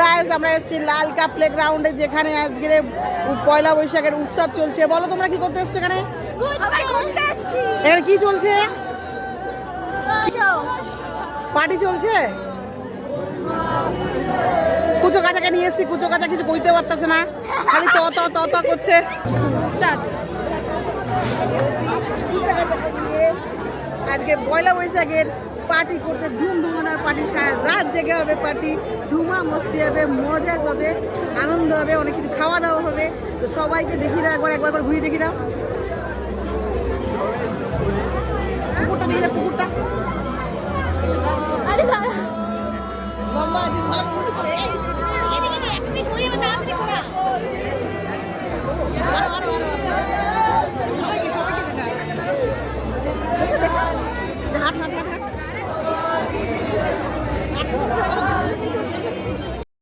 Guys আমরা এসেছি লালকা প্লেগ্রাউন্ডে, যেখানে আজকে পয়লা বৈশাখের উৎসব চলছে। বলো তোমরা কি করতে এসছো এখানে? এখানে কি চলছে? পার্টি চলছে। কুচো কাচাকে নিয়ে এসেছি, কুচো কাচা কিছু কইতে পারতেছে না, খালি ত ত ত ত করছে। স্টার্ট। কুচো কাচাকে নিয়ে আজকে পয়লা বৈশাখের পার্টি করতে, ধুমধুমানার পার্টি, সারা রাত জেগে হবে পার্টি, ধুমা মস্তি হবে, মজা হবে, আনন্দ হবে, অনেক কিছু খাওয়া দাওয়া হবে। তো সবাইকে দেখিয়ে দাও, একবার একবার ঘুরিয়ে দেখিয়ে দাও। পুকুরটা দেখে দাও, পুকুরটা। লম্বা আছিস, ভালো কিছু করে।